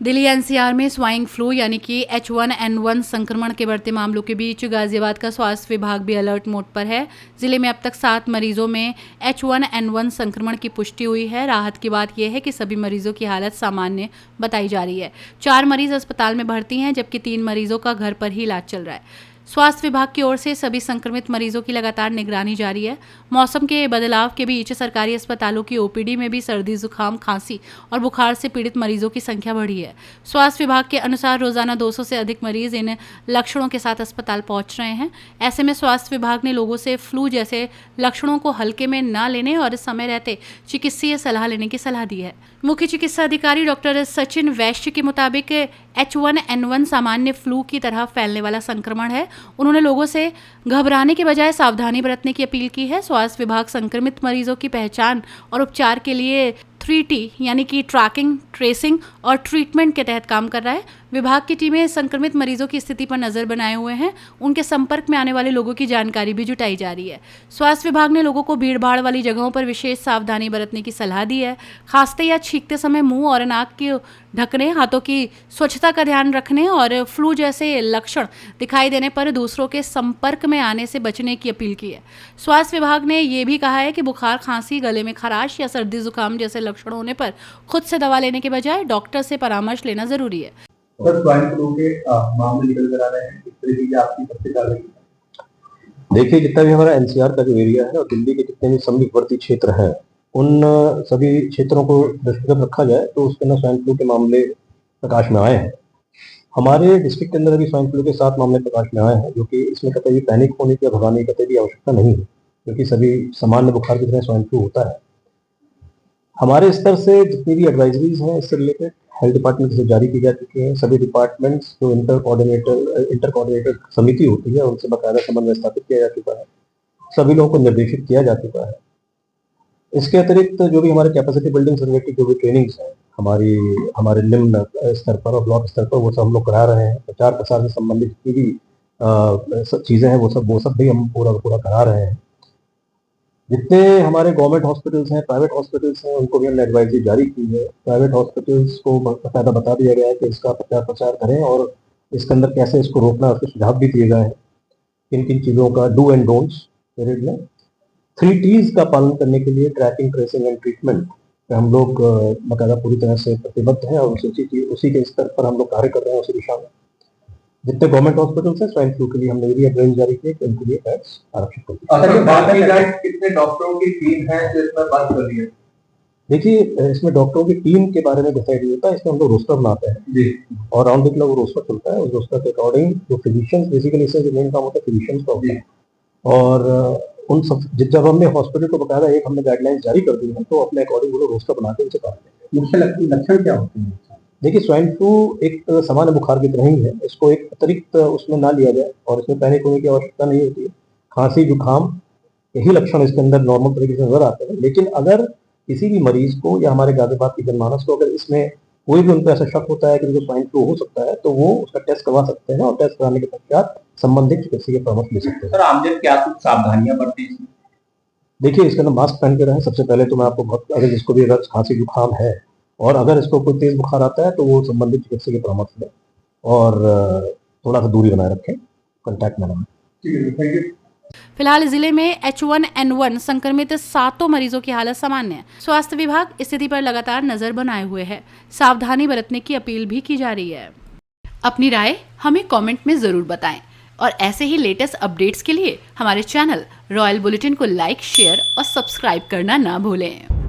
Delhi NCR में swine flu यानी कि H1N1 संक्रमण के बढ़ते मामलों के बीच गाजियाबाद का स्वास्थ्य विभाग भी अलर्ट मोड पर है। जिले में अब तक 7 मरीजों में H1N1 संक्रमण की पुष्टि हुई है। राहत की बात यह है कि सभी मरीजों की हालत सामान्य बताई जा रही है। 4 मरीज अस्पताल में भर्ती हैं, जबकि 3 मरीजों का घर पर ही इलाज चल रहा है। स्वास्थ्य विभाग की ओर से सभी संक्रमित मरीजों की लगातार निगरानी जारी है। मौसम के बदलाव के बीच सरकारी अस्पतालों की ओपीडी में भी सर्दी, जुकाम, खांसी और बुखार से पीड़ित मरीजों की संख्या बढ़ी है। स्वास्थ्य विभाग के अनुसार रोजाना 200 से अधिक मरीज इन लक्षणों के साथ अस्पताल पहुंच रहे हैं। ऐसे में स्वास्थ्य विभाग ने लोगों से फ्लू जैसे लक्षणों को हल्के में न लेने और समय रहते चिकित्सीय सलाह लेने की सलाह दी है। मुख्य चिकित्सा अधिकारी डॉक्टर सचिन वैश्य के मुताबिक H1N1 सामान्य फ्लू की तरह फैलने वाला संक्रमण है। उन्होंने लोगों से घबराने के बजाय सावधानी बरतने की अपील की है। स्वास्थ्य विभाग संक्रमित मरीजों की पहचान और उपचार के लिए 3T यानी कि ट्रैकिंग, ट्रेसिंग और ट्रीटमेंट के तहत काम कर रहा है। विभाग की टीमें संक्रमित मरीजों की स्थिति पर नजर बनाए हुए हैं। उनके संपर्क में आने वाले लोगों की जानकारी भी जुटाई जा रही है। स्वास्थ्य विभाग ने लोगों को भीड़भाड़ वाली जगहों पर विशेष सावधानी बरतने की सलाह दी है। खांसते या छींकते समय मुंह और नाक की ढकने, हाथों की स्वच्छता का ध्यान रखने और फ्लू जैसे लक्षण दिखाई देने पर दूसरों के संपर्क में आने से बचने की अपील की है। स्वास्थ्य विभाग ने यह भी कहा है कि बुखार, खांसी, गले में खराश या सर्दी जुकाम जैसे लक्षण होने पर खुद से दवा लेने के बजाय डॉक्टर से परामर्श लेना जरूरी है। स्वाइन फ्लू के मामले निकल कर आ रहे हैं, इस तरीके की आपकी सबसे कार्रवाई? देखिए, जितना भी हमारा एनसीआर का जो एरिया है और दिल्ली के जितने भी समीपवर्ती क्षेत्र हैं, उन सभी क्षेत्रों को दृष्टिगत रखा जाए तो उसके अंदर स्वाइन फ्लू के मामले प्रकाश में आए हैं। हमारे डिस्ट्रिक्ट के अंदर अभी स्वाइन फ्लू के 7 मामले प्रकाश में आए हैं, जो कि इसमें कतई पैनिक होने की या घबराने की कतई भी आवश्यकता नहीं है, क्योंकि सभी सामान्य बुखार की तरह स्वाइन फ्लू होता है। हमारे स्तर से जितनी भी एडवाइजरीज हैं इससे रिलेटेड हेल्थ डिपार्टमेंट से जारी की जा चुकी है। सभी डिपार्टमेंट्स जो इंटर कोऑर्डिनेटर समिति होती है उनसे बाकायदा समन्वय स्थापित किया जा चुका है। सभी लोगों को निर्देशित किया जा चुका है। इसके अतिरिक्त जो भी हमारे कैपेसिटी बिल्डिंग से रिलेटेड जो भी ट्रेनिंग्स हैं हमारे निम्न स्तर पर और ब्लॉक स्तर पर, वो सब हम लोग करा रहे हैं। प्रचार प्रसार से संबंधित जितनी भी चीजें हैं वो सब भी हम पूरा करा रहे हैं। जितने हमारे गवर्नमेंट हॉस्पिटल्स हैं, प्राइवेट हॉस्पिटल्स हैं, उनको भी हमने एडवाइजरी जारी की है। प्राइवेट हॉस्पिटल्स को बाकायदा बता दिया गया है कि इसका प्रचार करें और इसके अंदर कैसे इसको रोकना है, उसके सुझाव भी दिए गए हैं। किन किन चीज़ों का डू एंड डोंट्स पीरियड में 3Ts का पालन करने के लिए ट्रैकिंग, ट्रेसिंग एंड ट्रीटमेंट पे हम लोग बाकायदा पूरी तरह से प्रतिबद्ध हैं और उसी के स्तर पर हम लोग कार्य कर रहे हैं उसी दिशा में। जितने गवर्नमेंट हॉस्पिटल्स हैं स्वाइन फ्लू के लिए हमने भी एडवाइस जारी किए कि उनके लिए पैड्स आरक्षित कर दिए। अगर बात की जाए कितने डॉक्टरों की टीम है जो इसमें बात कर रही है? देखिए, इसमें डॉक्टरों की टीम के बारे में डिसाइड नहीं होता, इसमें हम लोग रोस्टर बनाते हैं जी, और राउंड द क्लॉक रोस्टर चलता है। उस रोस्टर के अकॉर्डिंग जो फिजिशियंस, बेसिकली इससे जो मेन काम होता है फिजिशियंस का होता है, और उन सब जब हमने हॉस्पिटल को बकायदा एक हमने गाइडलाइंस जारी कर दी है तो अपने अकॉर्डिंग वो लोग रोस्टर बना के उनसे काम करते हैं। मुख्य लक्षण क्या होते हैं? देखिए, स्वाइन फ्लू एक सामान्य बुखार की तरह ही है। इसको एक अतिरिक्त उसमें ना लिया जाए और इसमें पैनिक होने की आवश्यकता नहीं होती है। खांसी, जुकाम, यही लक्षण इसके अंदर नॉर्मल तरीके से नजर आते हैं। लेकिन अगर किसी भी मरीज को या हमारे गाजियाबाद की जनमानस को अगर इसमें कोई भी उनको ऐसा शक होता है कि उनको स्वाइन फ्लू हो सकता है तो वो उसका टेस्ट करवा सकते हैं और टेस्ट कराने के पश्चात संबंधित चिकित्सकीय परामर्श ले सकते हैं। सर, आमजन क्या कुछ सावधानियां बरतें इसमें? देखिए, इसके अंदर मास्क पहन के रहें। सबसे पहले तो मैं आपको अगर जिसको भी अगर खांसी जुकाम है और अगर इसको कोई तेज बुखार आता है तो वो संबंधित चिकित्सक के परामर्श लें और थोड़ा सा दूरी बनाए रखें, कांटेक्ट में रहें। ठीक है, थैंक यू। फिलहाल जिले में H1N1 संक्रमित 7 मरीजों की हालत सामान्य है। स्वास्थ्य विभाग स्थिति पर लगातार नजर बनाए हुए है। सावधानी बरतने की अपील भी की जा रही है। अपनी राय हमें कमेंट में जरूर बताएं और ऐसे ही लेटेस्ट अपडेट्स के लिए हमारे चैनल रॉयल बुलेटिन को लाइक, शेयर और सब्सक्राइब करना ना भूलें।